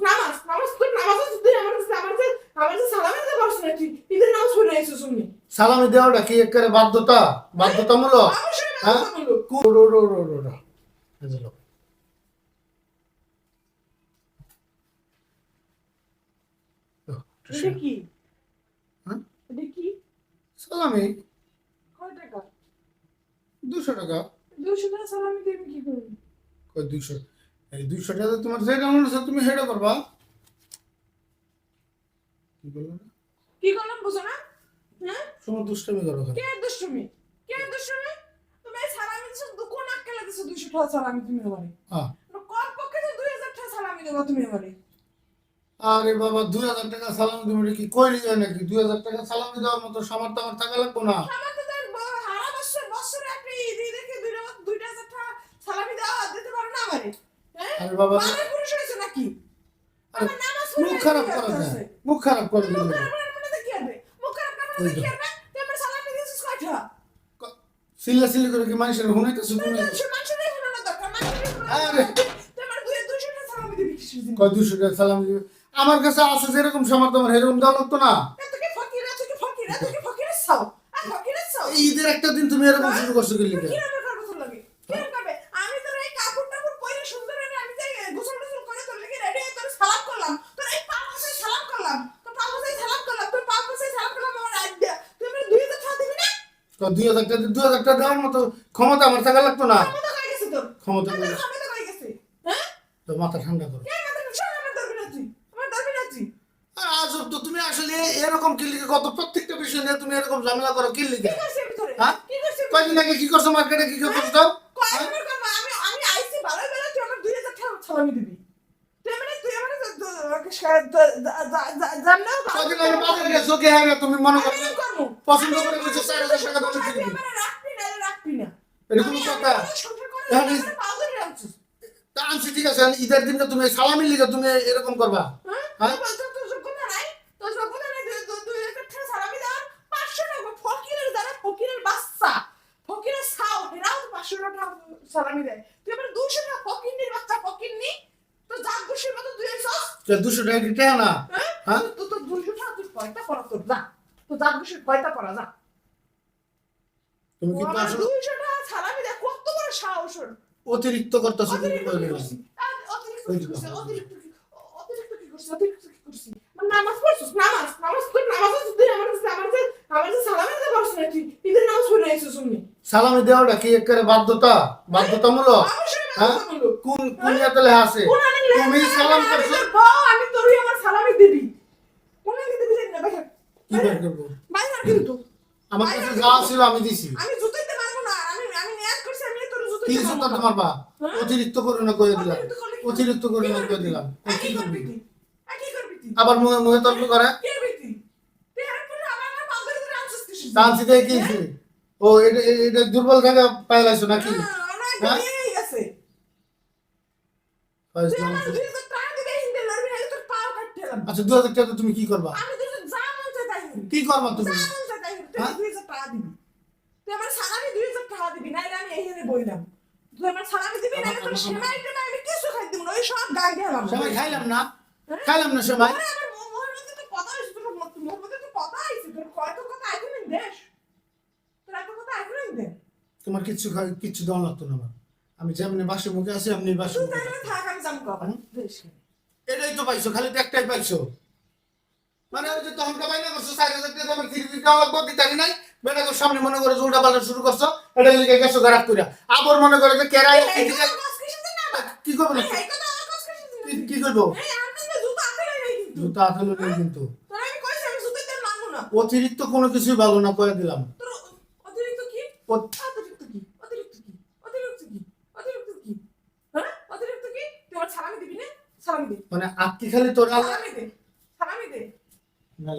নামাজ নামাজ তো নামাজ তুই আমার যে সালামে দিতে পারছ না তুই ঈদের নামাজ পড়ে আইছিস তুমি সালামি দেওয়াটা কি একেবারে বাধ্যতামূলক? অবশ্যই হ্যাঁ বাধ্যতামূলক। এটা কি হ্যাঁ? এটা কি সালামি কয় টাকা 200 টাকা। 200 টাকা সালামি দিয়ে আমি কি করব? কই 200? এই 200 টাকা তোমার যেটা মনে হচ্ছে তুমি সেটা করবা। কি বললা? কি করলাম বুঝো না? হ্যাঁ সময় দুষ্টামি করো কেন? কে দুষ্টুমি কে দুষ্টুমি তুমি এই সালামি দিছো কোন আক্কেলে দিছো 200 টাকা সালামি তুমি আমারে হ্যাঁ। কম পক্ষে তো 2000 টাকা সালামি দেবো তুমি আমারে আরে বাবা 2000 টাকা সালামি তুমি কি কইলি যায় নাকি? 2000 টাকা সালামি দেওয়ার মতো সামর্থ্য আমার থাকা লাগবে না। আমার তো তার হারা বছরে একটা ঈদ দেখে 2000 টাকা সালামি দেওয়া দিতে পারো না আমারে হ্যাঁ আরে বাবা মানে পুরুষ হইছো নাকি আরে আমার নামাজ মুখ খারাপ করা যায়, মুখ খারাপ করে দিল। মুখ খারাপ করে কি হবে তুই আমার সালামি দিছিস কয়টা সিল্লা সিল্লি করে কি মানুষের হুনাইতেছো তুমি? মানুষের হলো না দরকার আরে তোমার 200 টাকা সালামি দিবি কিসের জন্য কয় 200 টাকা সালামি দিবে? আমার কাছে আছে যেরকম সামর্থ্য আমার এরকম দেওয়া লাগতো না। তুই ফকির চাও আর ফকির চাও এই ঈদের একটা দিন তুমি এরকম শুরু করছো কি লিখে? কি রান্না করবে তোর লাগে কি রান্না করবে আমি তোর এই কাপড় টাপড় পরে সুন্দর করে আমি যাই গোসল টোসল করে তোর লাগি রেডি হয়ে তোর সালাম করলাম তোর এই পা বসে সালাম করলাম তোর পা বসে সালাম করলাম তোর পা বসে সালাম করলাম আমার আইডিয়া তুই আমার 2000 টাকা দিবি না কয় 2000 টাকা দেওয়ার মতো ক্ষমতা আমার থাকা লাগতো না। ক্ষমতা হয়ে গেছে তোর ক্ষমতা তোর ক্ষমতা হয়ে গেছে হ্যাঁ তো মাথা ঠান্ডা করো। কে মাথা নষ্ট আমার দরবি না তুই আমার দরবি না তুই আজব তো, তুমি আসলে এরকম কি লিখে কত প্রত্যেকটা বিষয় নিয়ে তুমি এরকম ঝামেলা করো কি লিখে? কি করছিস ভিতরে হ্যাঁ? কি করছিস কয়দিন আগে কি করছো মার্কেটে, কি করছো? কয়েকবার কম আমি আইছি ভালো বেলা তুই আমার 2000 টাকা সালামি দিবি তুই আমার জাননা কয়দিন আগে বাজারে গেছো কি হ্যাঁ তুমি মনে করো আমি করবো পছন্দ করে বলছো 4000 টাকা দাম দিতে দিবি? রাখবি না এটা কোনো কথা? তা আনছি ঠিক আছে, ঈদের দিনকে তুমি সালামি লিখে তুমি এরকম করবা? হ্যাঁ? সালামি দেয় তুই আমার 200 টাকা ফকিন্নির বাচ্চা ফকিন্নি তো জাত গোষ্ঠীর মতো তুই এসস তো 200 টাকা কি টাকা না? হ্যাঁ? তো 200 টাকা তুই পয়টা পড়া তোর যা তো জাত গোষ্ঠীর পয়টা পড়া যা তুমি কিন্তু আমার আসলে 200 টাকা সালামি দেয় কত বড় সাহস ওর অতিরিক্ত করতেছো তুমি অতিরিক্ত কি কইলে। করছি? অতিরিক্ত কি করছি? মানে নামাজ পড়ছিস? নামাজ তুই নামাজ তুই আমার যে সালামি দিতে পারছিস না তুই ঈদের নামাজ পড়ে আইছিস তুমি সালামি দেওয়াটা কি একেবারে বাধ্যতামূলক? অবশ্যই হ্যাঁ? বাধ্যতামূলক। কোন ইয়াতে লেখা আছে? কোরআনে লেখা তুমি আছে, সালাম আমি করছো? তোর বউ, আমি তোরই আমার সালামি দিবি কোরআনে দিবি না ভাই কি বের করবো? বাইরে কিন্তু আমার কাছে যা ছিল আমি দিছি। আমি জুতাইতে পারবো না আমি নিয়াত করছি আমি তোর কি জুতাইতে জুতা পারবো না তোমার বা? হ্যাঁ? অতিরিক্ত করে না কয়ে দিলাম। অতিরিক্ত করলে কি অতিরিক্ত করে না করবি? কয়ে দিলাম। কি কি করবি করবি? তুই? কি করবি তুই? আবার মুখে তর্ক করে? কি করবি তুই? তুই আর করে আমার পাল ধরে ধরে আনছিস কিসের জন্য? টানছি দিয়ে কি হইছে? ও এটা দুর্বল জায়গা পাইলাইছো নাকি? অনেক হ্যাঁ? বেরিয়ে গেছে। তুই আমার 2000 টাকা দিবি হিন্দে লড়বি না তোর পাও কাটতে এলাম। আচ্ছা 2000 টাকা তুমি কি করবা? আমি তোর যা মন চায় তাই করবি। কি করবা তুমি? যা মন চায় তাই করবি। তুই হ্যাঁ? 2000 টাকা দিবি। তুই আমার সালামি 2000 টাকা দিবি নাইলে আমি এইখানে বইলাম। তুই আমার সালামি দিবি নাইলে তোর সেমাই টেমাই আমি কিছু খাই দিব না ওই সব গায়ে গেলাম। সবাই খাইলাম না? খাইলাম না সবাই? আরে আমার মোহর মধ্যে তো কথা হইছে তোর মোহর মধ্যে তো কথা হইছে তোর কত কথা আইকুন দেশ। তোর এত কথা আইকুন দে। তোমার কিচ্ছু দেওয়া লাগতো না আমার। আমি যেমনি বাসে মুখে আছি আপনি বাসে তুই মুখে তাহলে থাকো। থাক আমি যাম কবা। দেশ। এটাই তো পাইছো, খালি তো একটাই পাইছো। মানে ওই যে তখন কামাই না করছো 4000 টাকা তোমার থ্রি দিতে লাগবো দিতারি নাই। বেটাকে সামনে মনে করে উল্টা পাল্টা শুরু করছো, এটা লিখে গেছো খারাপ কইরা। আবার মনে করে যে কেরাই এই কথা কস কিসের জন্য আমার? কি করবো না? এই কথা কস কিসের জন্য? কি করবো? এই আমি তো জুতা আঁকড়ে নাই কিন্তু। জুতা আঠালো নেই কিন্তু। তোর আমি কইছি আমি জুতাইতে মানবো না। অতিরিক্ত কোনো কিছুই ভালো না কয়ে দিলাম। তোর অতিরিক্ত কি? অত- অতিরিক্ত কি? অতিরিক্ত কি? অতিরিক্ত কি? অতিরিক্ত কি? হ্যাঁ? অতিরিক্ত কি? তুই আমার সালামি দিবি না? সালামি দে। মানে আত্মি খালি তোর আল্লাহ সালামি দে। সালামি দে। না,